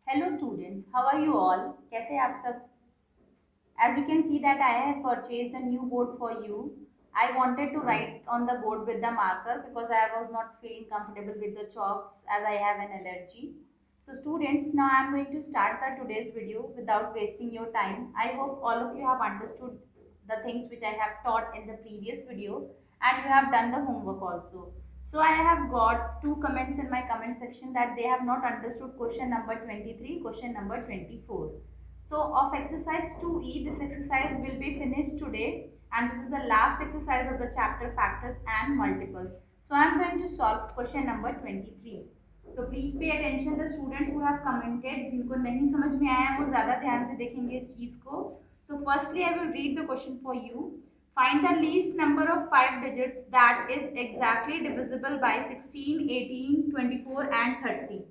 Hello students, how are you all? कैसे हैं आप सब? As you can see that I have purchased a new board for you. I wanted to write on the board with the marker because I was not feeling comfortable with the chalks as I have an allergy. So students, now I am going to start the today's video without wasting your time. I hope all of you have understood the things which I have taught in the previous video and you have done the homework also. So I have got two comments in my comment section that they have not understood question number 23, question number 24. So of exercise 2E, this exercise will be finished today and this is the last exercise of the chapter factors and multiples. So I am going to solve question number 23. So please pay attention, the students who have commented, जिनको नहीं समझ में आया वो ज़्यादा ध्यान से देखेंगे इस चीज़ को. So firstly I will read the question for you. Find the least number of 5 digits that is exactly divisible by 16, 18, 24 and 30.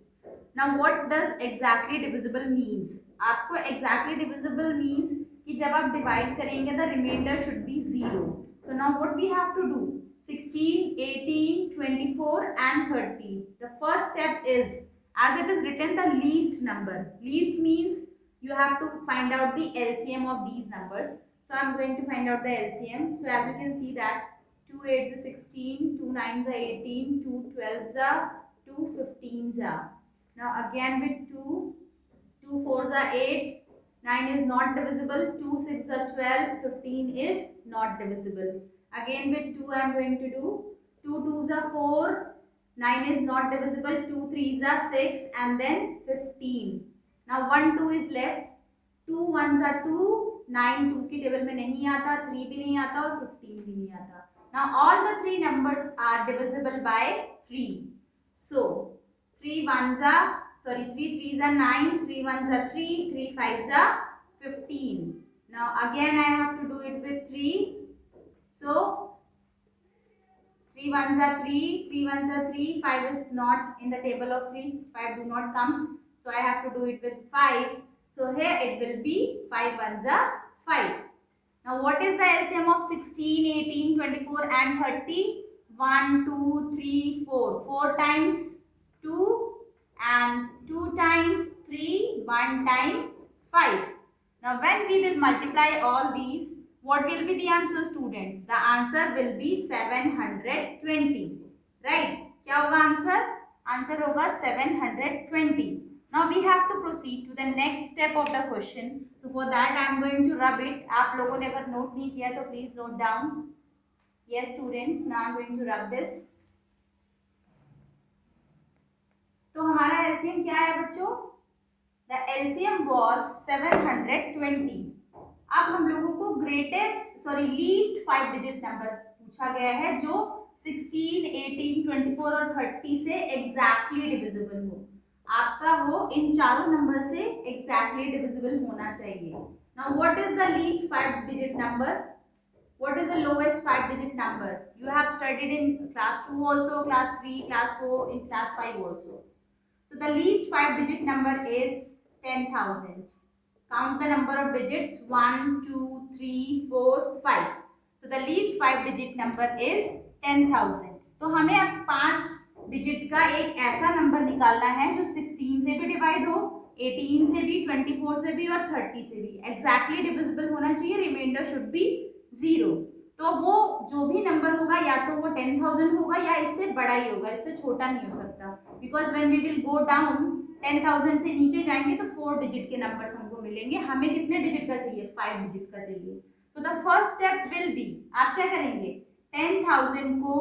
Now what does exactly divisible means? आपको exactly divisible means कि जब आप divide करेंगे the remainder should be 0. So now what we have to do? 16, 18, 24 and 30. The first step is, as it is written, the least number. Least means you have to find out the LCM of these numbers. So I am going to find out the LCM. So as you can see that 2 8s are 16, 2 9s are 18, 2 12s are 2 15s are. Now again with 2, 2 4s are 8, 9 is not divisible, 2 6 are 12, 15 is not divisible. Again with 2 I am going to do 2 2s are 4, 9 is not divisible, 2 3s are 6 and then 15. Now 1 2 is left, 2 1s are 2, 9 2 की table में नहीं आता, 3 भी नहीं आता और 15 भी नहीं आता. Now all the three numbers are divisible by 3. So 3 1s are, sorry, 3 3s are 9, 3 1s are 3, 3 5s are 15. Now again I have to do it with 3. So 3 1s are 3, 3 1s are 3, 5 is not in the table of 3, 5 do not comes. So I have to do it with 5. So here it will be 5 1s are 5. Now what is the LCM of 16, 18, 24 and 30? 1, 2, 3, 4. 4 times 2 and 2 times 3, 1 time 5. Now when we will multiply all these, what will be the answer students? The answer will be 720. Right? क्या होगा answer? Answer होगा 720. Now we have to proceed to the next step of the question. So for that I am going to rub it. आप लोगों ने अगर note नहीं किया तो please note down. Yes students, now I am going to rub this. तो हमारा LCM क्या है बच्चों? The LCM was 720. अब हम लोगों को least 5 digit number पूछा गया है जो 16, 18, 24 और 30 से exactly divisible हो. आपका वो इन चारों नंबर से exactly divisible होना चाहिए. Now what is the least 5 digit number? What is the lowest 5 digit number? You have studied in class 2 also, class 3, class 4, in class 5 also. So the least 5 digit number is 10,000. Count the number of digits 1, 2, 3, 4, 5. So the least 5 digit number is 10,000. तो हमें अब 5 digit का एक ऐसा number निकालना है जो 16 से भी डिवाइड हो, 18 से भी, 24 से भी और 30 से भी. एग्जैक्टली डिविजिबल होना चाहिए, रिमाइंडर शुड बी 0. तो वो जो भी नंबर होगा या तो वो 10,000 होगा या इससे बड़ा ही होगा, इससे छोटा नहीं हो सकता. Because when we will go down 10,000 से नीचे जाएंगे तो 4 डिजिट के नंबर्स हमको मिलेंगे. हमें कितने डिजिट का चाहिए? 5 डिजिट का चाहिए. तो the first step will be, आप क्या करेंगे? 10,000 को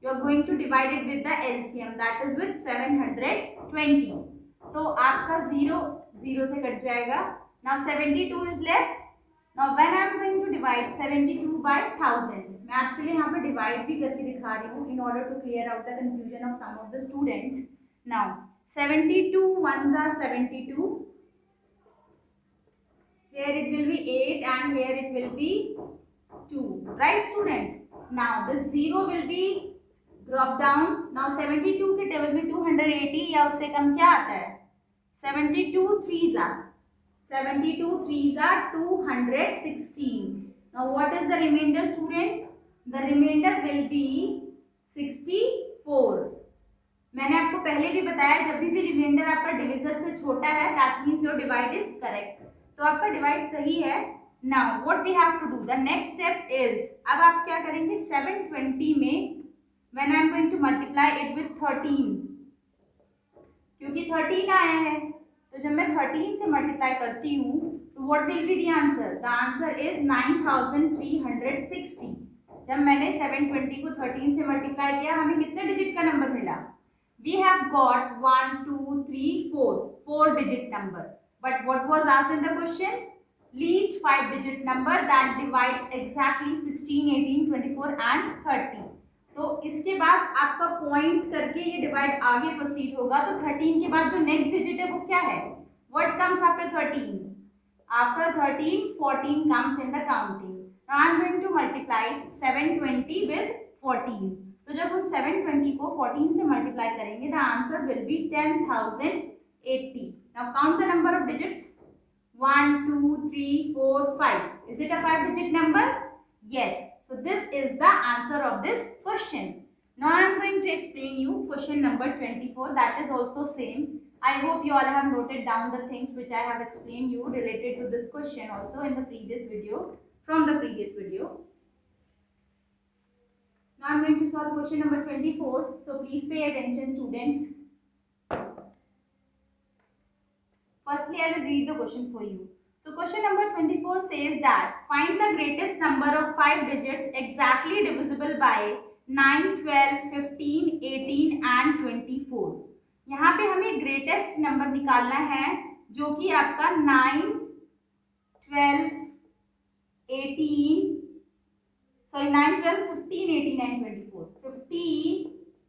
you are going to divide it with the LCM, that is with 720. तो आपका 0 0 से कट जाएगा. Now 72 is left. Now when I am going to divide 72 by 1000, मैं आपके लिए यहाँ पे डिवाइड भी करके दिखा रही हूँ in order to clear out the confusion of some of the students. Now 72 ones are 72. Here it will be 8 and here it will be 2. Right students? Now this 0 will be drop down. Now 72 के table में 280 या उससे कम क्या आता है? 72 3s are 216. Now what is the remainder students? The remainder will be 64. मैंने आपको पहले भी बताया, जब भी रिमाइंडर आपका डिविजर से छोटा है that means your divide is correct, तो आपका डिवाइड सही है। Now what we have to do, the next step is, अब आप क्या करेंगे 720 में when I am going to multiply it with 13, क्योंकि 13 आया है तो जब मैं 13 से मल्टीप्लाई करती हूँ तो what will be the answer, the answer is 9360। जब मैंने 720 को 13 से मल्टीप्लाई किया हमें कितने डिजिट का नंबर मिला, we have got 1 2 3 4 digit number, but what was asked in the question, least 5 digit number that divides exactly 16 18 24 and 30। तो इसके बाद आपका पॉइंट करके ये डिवाइड आगे प्रोसीड होगा, तो 13 के बाद जो नेक्स्ट डिजिट है वो क्या है, what comes after 13, after 13 14 comes in the counting। now I am going to multiply 720 with 14, तो जब हम 720 को 14 से मल्टीप्लाई करेंगे the answer will B 10,080। Now count the number of digits, 1 2 3 4 5, is it a 5 digit number, yes, so this is the answer of this question। now I am going to explain you question number 24, that is also same। I hope you all have noted down the things which I have explained you related to this question also in the previous video, from the previous video। now I am going to solve question number 24, so please pay attention students। firstly I will read the question for you। so question number 24 says that find the greatest number of 5 digits exactly divisible by 9 12 15 18 and 24। यहाँ पे हमें greatest number निकालना है जो कि आपका 9 12 18 sorry 9 12 15 18 and 24, 15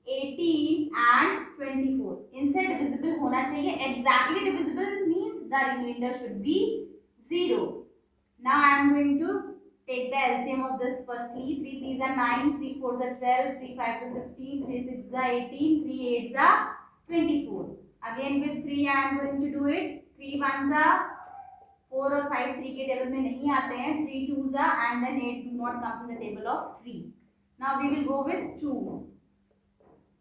18 and 24 इनसे divisible होना चाहिए, exactly divisible means the remainder should be 0। Now I am going to take the LCM of this firstly, 3 3s are 9, 3 4s are 12, 3 5s are 15, 3 6s are 18, 3 8s are 24। again with 3 I am going to do it, 3 1s are 4 और 5 3 के table में नहीं आते हैं, 3 2s are and then 8 do not comes in the table of 3। now we will go with 2,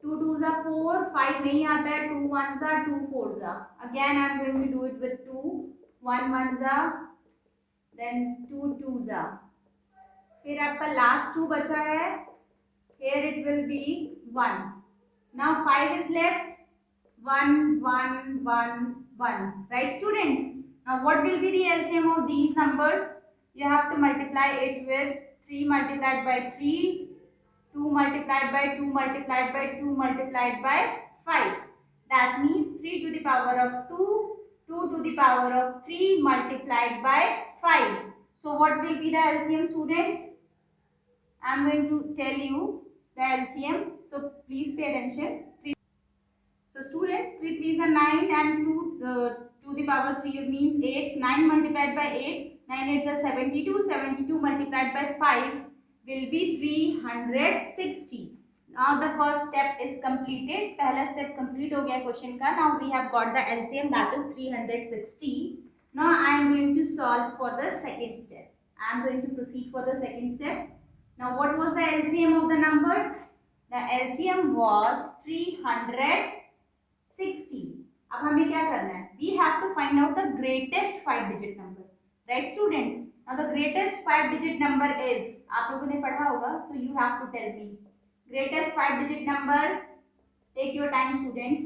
2 2s are 4, 5 नहीं आता है, 2 1s are 2 4s are, again I am going to do it with 2, 1 1s are then 2 2s are, फिर आपका last 2 बचा है, here it will be 1। now 5 is left, 1 1 1 1, right students। now what will be the LCM of these numbers, you have to multiply it with 3 multiplied by 3, 2 multiplied by 2 multiplied by 2 multiplied by 5, that means 3 to the power of 2, 2 to the power of 3 multiplied by 5। so what will be the LCM students, I am going to tell you the LCM, so please pay attention। so students 3 3s are 9 and 2 to the power 3 means 8, 9 multiplied by 8, 9 8s are 72, 72 multiplied by 5 will be 360। now the first step is completed, पहला step complete हो गया question का। now we have got the LCM that is 360। now I am going to solve for the second step, I am going to proceed for the second step। now what was the LCM of the numbers, the LCM was 360। अब हमें क्या करना है, we have to find out the greatest 5 digit number, right students। now the greatest 5 digit number is, आप लोगों ने पढ़ा होगा, so you have to tell me greatest 5 digit number, take your time students।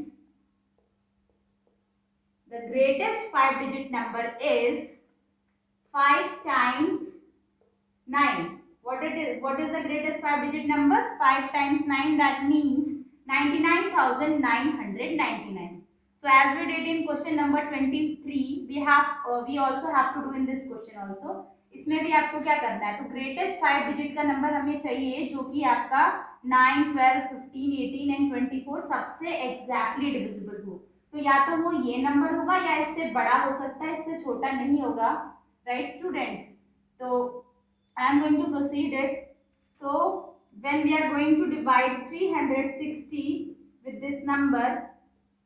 the greatest 5 digit number is 5 times 9। what is the greatest 5 digit number, 5 times 9, that means 99,999। so as we did in question number 23 we also have to do in this question also। इसमें भी आपको क्या करना है, तो greatest 5 digit का number हमें चाहिए जो कि आपका 9 12 15 18 एंड 24 सबसे एग्जैक्टली डिविजिबल हो। तो या तो वो ये नंबर होगा या इससे बड़ा हो सकता है, इससे छोटा नहीं होगा, राइट स्टूडेंट्स। तो I am going to proceed it। so when we are going to divide 360 with this number,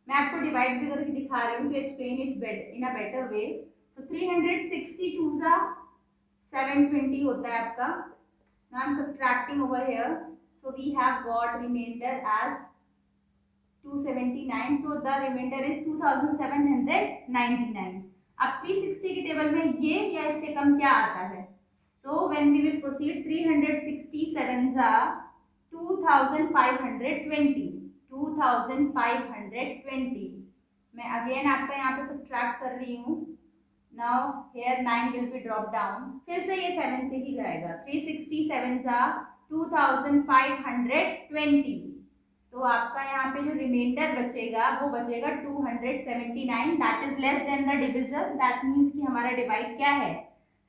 मैं आपको डिवाइड भी करके दिखा रही हूँ to explain it in a better way। so 360 2s are 720 होता है आपका। now I am subtracting over here, so we have got remainder as 279, so the remainder is 2799. अब 360 की टेबल में ये या इससे कम क्या आता है? So when we will proceed, 367 are 2520. 2520. मैं अगेन आपका यहाँ पे सब्ट्रैक्ट कर रही हूँ. Now here 9 will be dropped down. फिर से ये 7 से ही जाएगा. 367 are 2520. तो आपका यहाँ पे जो रिमाइंडर बचेगा वो बचेगा 279. That is less than the divisor. That means कि हमारा डिवाइड क्या है?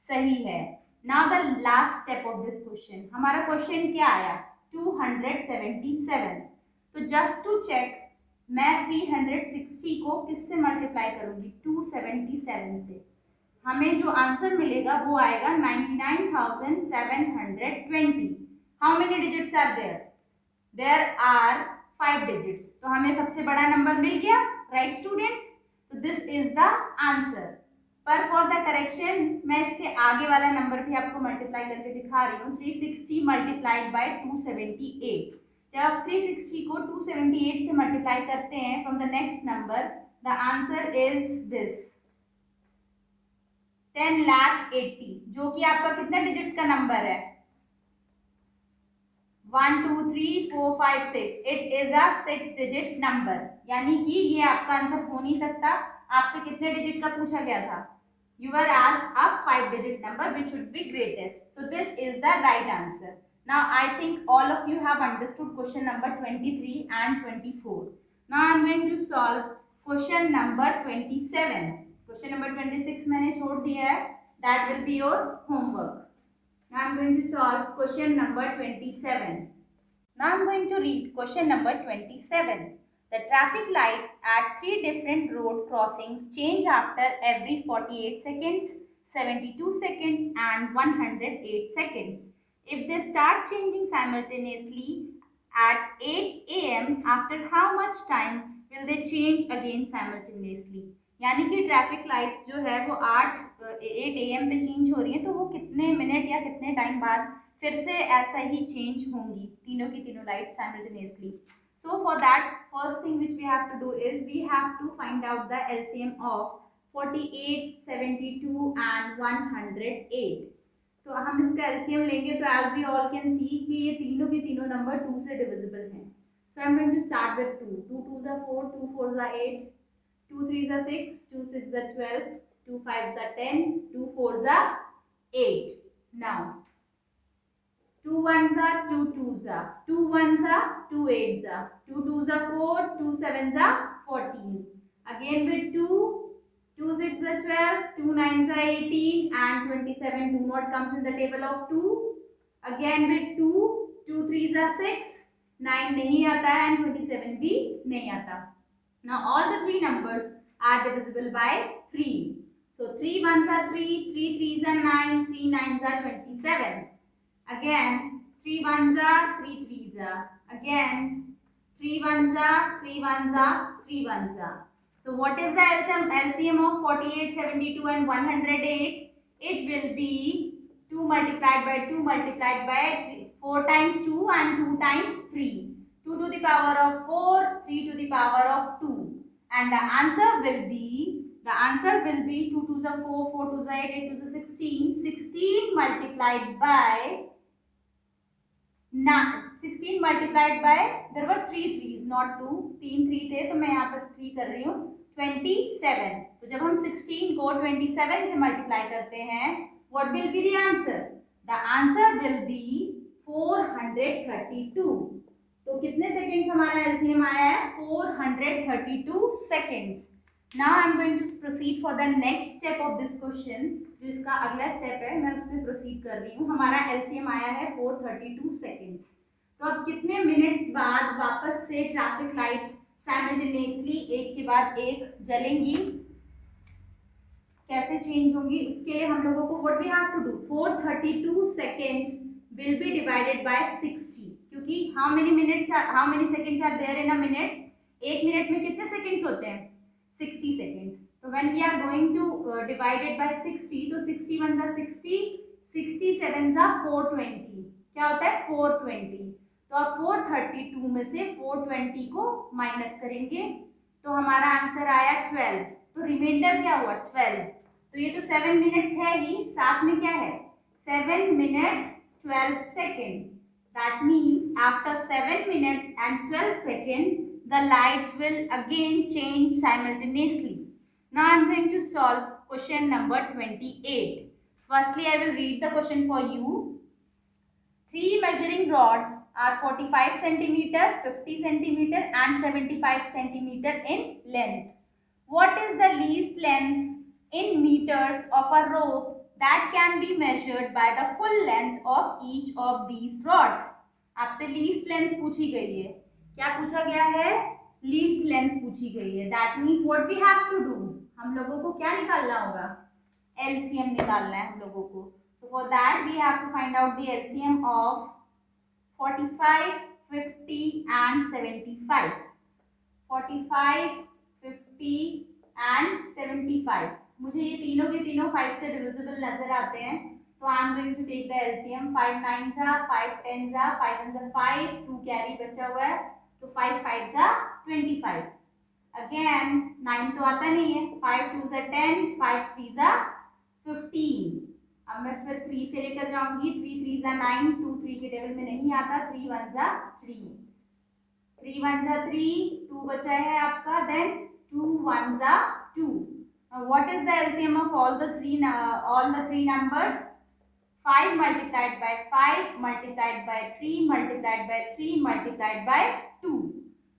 सही है. Now the last step of this question. हमारा क्वेश्चन क्या आया? 277. तो जस्ट टू चेक, मैं 360 को किससे मल्टीप्लाई करूंगी? 277 से. हमें जो आंसर मिलेगा वो आएगा 99,720. How many digits are there? There are 5 digits. तो हमें सबसे बड़ा नंबर मिल गया, राइट स्टूडेंट्स? तो दिस इज द आंसर. पर फॉर द करेक्शन मैं इसके आगे वाला नंबर भी आपको मल्टीप्लाई करके दिखा रही हूँ. 360 मल्टीप्लाइड बाय 278. जब आप 360 को 278 से मल्टीप्लाई करते हैं from the next number, the answer is this 10,80,000, जो कि आपका कितने डिजिट्स का नंबर है? 1 2 3 4 5 6. It is a 6 digit number. यानी कि ये आपका आंसर हो नहीं सकता. आपसे कितने डिजिट का पूछा गया था? You were asked a 5 digit number which should be greatest. So this is the right answer. Now I think all of you have understood question number 23 and 24. Now I am going to solve question number 27. Question number 26 मैंने छोड़ दिया है. That will be your homework. Now I am going to solve question number 27. Now I am going to read question number 27. The traffic lights at 3 different road crossings change after every 48 seconds, 72 seconds and 108 seconds. If they start changing simultaneously at 8 a.m., after how much time will they change again simultaneously? यानी कि traffic lights जो है वो 8 AM पे change हो रही हैं, तो वो कितने मिनट या कितने टाइम बाद फिर से ऐसा ही चेंज होंगी तीनों की तीनों lights simultaneously. So for that, first thing which we have to do is we have to find out the LCM of 48, 72 and 108. तो हम इसका LCM लेंगे. तो as we all can see कि ये तीनों के तीनों नंबर 2 से डिविजिबल हैं. So I'm going to start with 2. 2 2s are 4, 2 4s are 8, 2 3s are 6, 2 6s are 12, 2 5s are 10, 2 4s are 8. Now 2 1s are 2 2s are 2 1s are 2 8s are 2 2s are 4, 2 7s are 14. Again with 2 2 6s are 12, 2 9s are 18 and 27 do not comes in the table of 2. Again with 2 2 3s are 6, 9 नहीं आता है and 27 भी नहीं आता. Now all the three numbers are divisible by 3. So 3 1s are 3, 3 3s are 9, 3 9s are 27. Again 3 1s are 3 3s are. Again 3 1s are 3 1s are 3 1s are. So what is the LCM of 48, 72 and 108? It will be 2 multiplied by 2 multiplied by 3. 4 times 2 and 2 times 3. 2 to the power of 4, 3 to the power of 2. And the answer will be 2 2s are 4, 4 2s are 8, 8 2s are 16. 16 multiplied by 16 multiplied by, there were 3 3s not 2, 3 3 थे तो मैं यहाँ पर 3 कर रही हूँ, 27. तो जब हम 16 को 27 से मल्टीप्लाई करते हैं, what will be the answer? The answer will be 432. तो कितने सेकेंड्स हमारा LCM आया है? 432 seconds. Now I am going to proceed for the next step of this question. जो इसका अगला स्टेप है मैं उसमें प्रोसीड कर रही हूँ. हमारा LCM आया है 432 सेकेंड्स. तो अब कितने मिनट्स बाद वापस से ट्रैफिक लाइट्स साइमल्टेनियसली एक के बाद एक जलेंगी, कैसे चेंज होंगी, उसके लिए हम लोगों को what we have to do, 432 seconds will be divided by 60. क्योंकि how many seconds are there in a minute? एक मिनट में कितने सेकेंड्स होते हैं? 60 seconds. So when we are going to divide it by 60, तो 60 1s are 60, 60 7s are 420. क्या होता है? 420. तो तो अब 432 में से 420 को माइनस करेंगे तो हमारा आंसर आया 12। तो रिमाइंडर क्या हुआ 12। तो ये तो 7 मिनट्स है ही, साथ में क्या है 7 minutes 12 second. That means after 7 minutes and 12 second the lights will again change simultaneously. Now I am going to solve question number 28. Firstly, I will read the question for you. Three measuring rods are 45 centimeter, 50 centimeter and 75 centimeter in length. What is the least length in meters of a rope that can be measured by the full length of each of these rods? आपसे least length पूछी गई है। क्या पूछा गया है least length पूछी गई है। That means what we have to do, हम लोगों को क्या निकालना होगा LCM निकालना है हम लोगों को। So for that we have to find out the LCM of 45, 50 and 75. 45, 50 and 75. मुझे ये तीनों के तीनों 5 से डिविजिबल नजर आते हैं तो I am going to take the LCM। 5 9 जा, 5 10 जा, 5 1 जा 5, 2 कैरी बचा हुआ है तो 5 5 जा 25। अगेन 9 तो आता नहीं है, 5 2 जा 10, 5 3 जा 15। अब मैं फिर 3 से लेकर जाऊंगी, 3 3 जा 9, 2 3 के टेबल में नहीं आता, 3 1 जा 3, 3 1 जा 3, 2 बचा है आपका, देन 2 1 जा 2। What is the LCM of all the three numbers? 5 multiplied by 5 multiplied by 3 multiplied by 3 multiplied by 2।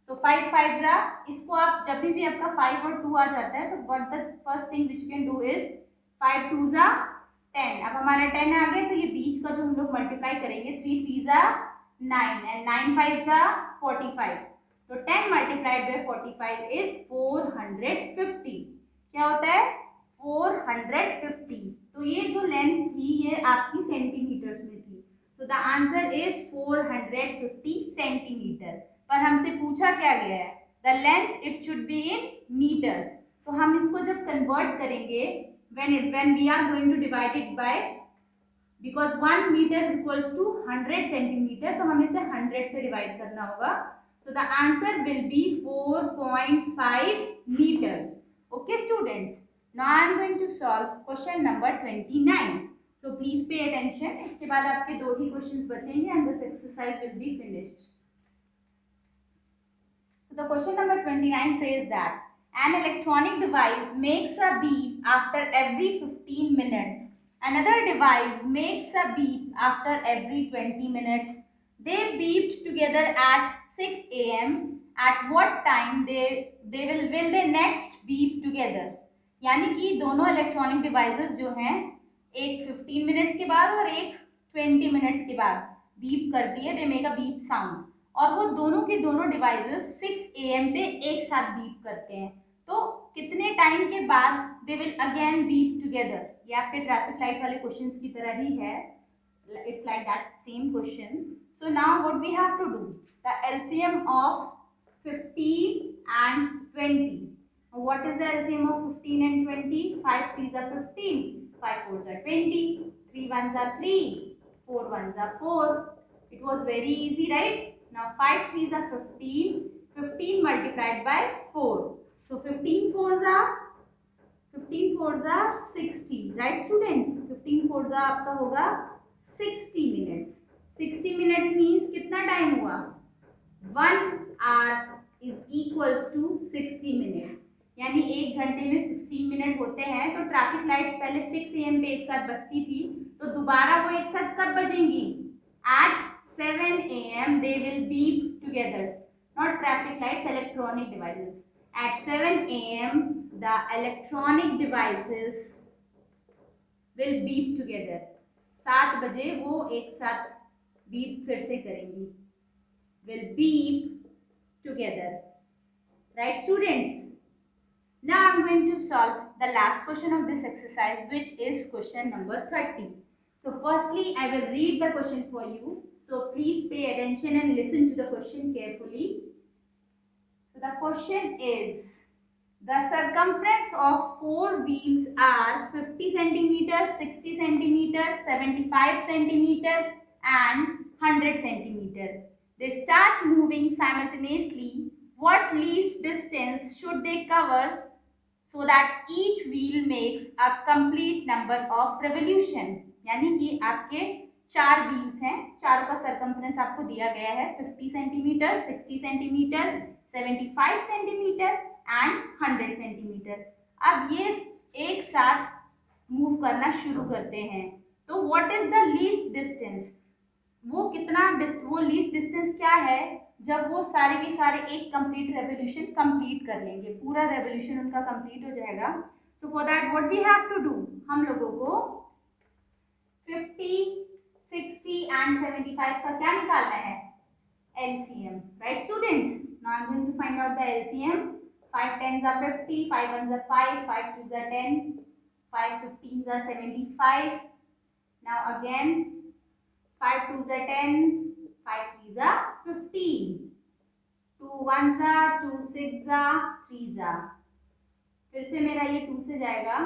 So 5 5 जा, इसको आप जब भी आपका 5 और 2 आ जाता है तो what the first thing which you can do is 5 2 जा 10। अब हमारा 10 आ गया तो ये बीच का जो हम लोग मल्टीप्लाई करेंगे 3 3 जा 9 एंड 9 5 जा 45। तो 10 मल्टीप्लाइड बाय 45 इज 450। क्या होता है 450। तो ये जो लेंस थी ये आपकी सेंटीमीटर्स में थी, तो द आंसर इज 450 सेंटीमीटर। पर हमसे पूछा क्या गया है the length it should be in metres. तो हम इसको जब कन्वर्ट करेंगे when we are going to divide it by, because 1 meter is equals to 100 centimeter, तो हमें इसे 100 से डिवाइड करना होगा। so the answer will be 4.5 meters. Okay students, now I am going to solve question number 29. so please pay attention. इसके बाद आपके 2 ही questions बचेंगे and this exercise will be finished. so the question number 29 says that an electronic device makes a beep after every 15 minutes. Another device makes a beep after every 20 minutes. They beeped together at 6 a.m. At what time will they next beep together? यानी कि दोनों electronic devices जो हैं एक 15 minutes के बाद और एक 20 मिनट्स के बाद बीप करती है, they make a beep sound, और वो दोनों के दोनों डिवाइसेस 6 AM पे एक साथ बीप करते हैं। तो कितने टाइम के बाद they will again beep together? ये आपके ट्रैफिक लाइट वाले क्वेश्चंस की तरह ही है, it's like that same question. So now what we have to do, the LCM of 15 and 20. What is the LCM of 15 and 20? 5 3s are 15, 5 4s are 20, 3 1s are 3, 4 1s are 4. It was very easy, right? Now 5 3s are 15, 15 multiplied by 4. So 15 4s are 60, right students? 15 4s are आपका होगा 60 minutes. 60 minutes means कितना time हुआ? 1 hour is equals to 60 minutes. यानी 1 घंटे में 16 minute होते हैं। तो ट्रैफिक लाइट्स पहले 6 AM पे एक साथ बजती थी, तो दोबारा वो एक साथ कब बजेंगी? At 7 AM they will beep together. Not traffic lights, electronic devices. At 7 AM the electronic devices will beep together. 7 बजे वो एक साथ बीप फिर से करेंगी, will beep together. Right students? Now I am going to solve the last question of this exercise, which is question number 30. So firstly I will read the question for you. So please pay attention and listen to the question carefully. So the question is, the circumference of 4 wheels are 50 centimeter, 60 centimeter, 75 centimeter and 100 centimeter. they start moving simultaneously, what least distance should they cover so that each wheel makes a complete number of revolution? यानी कि आपके 4 wheels हैं, चारों का circumference आपको दिया गया है 50 centimetre, 60 centimetre, 75 centimetre and 100 centimetre. अब ये एक साथ मूव करना शुरू करते हैं, तो what is the least distance? वो लीस्ट डिस्टेंस क्या है जब वो सारे के सारे एक कंप्लीट रेवोल्यूशन कंप्लीट कर लेंगे, पूरा रेवोल्यूशन उनका कंप्लीट हो जाएगा। So for that what we have to do, हम लोगों को 50, 60 एंड 75 का क्या निकालना है? LCM, right students? Now I am going to find out the LCM। 5 10s are 50, 5 1s are 5, 5 2s are 10, 5 15s are 75. Now again 5 2s are 10, 5 3s are 15, 2 1s are 2 6s are 3s are, फिर से मेरा ये 2 से जाएगा,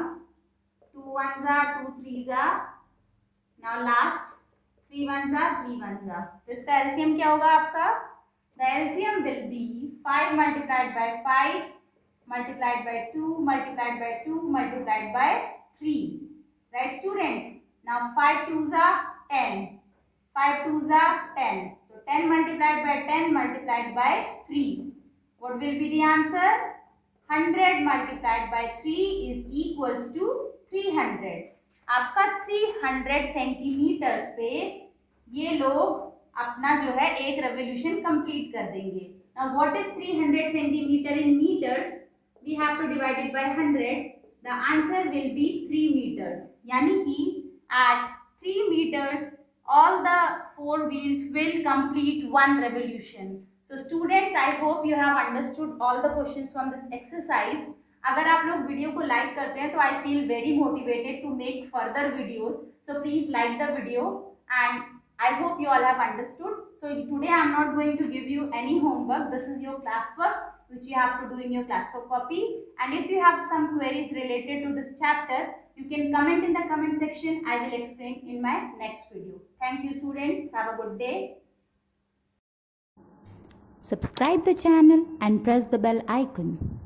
2 1s are 2 3s are, now last 3 1s are 3 1s are। तो इसका LCM क्या होगा आपका? The LCM will be 5 multiplied by 5 multiplied by 2 multiplied by 2 multiplied by 3, right students? Now 5 2s are 10, 5 2s are 10, so 10 multiplied by 10 multiplied by 3, what will be the answer? 100 multiplied by 3 is equals to 300। आपका 300 centimetres पे ये लोग अपना जो है एक revolution complete कर देंगे। Now what is 300 centimetre in metres? We have to divide it by 100, the answer will be 3 metres, यानी कि at 3 meters all the 4 wheels will complete one revolution। So students, I hope you have understood all the questions from this exercise। अगर आप लोग video को like करते हैं तो I feel very motivated to make further videos, so please like the video and I hope you all have understood। So today I am not going to give you any homework, this is your classwork which you have to do in your classwork copy, and if you have some queries related to this chapter you can comment in the comment section, I will explain in my next video। Thank you students, have a good day। Subscribe the channel and press the bell icon.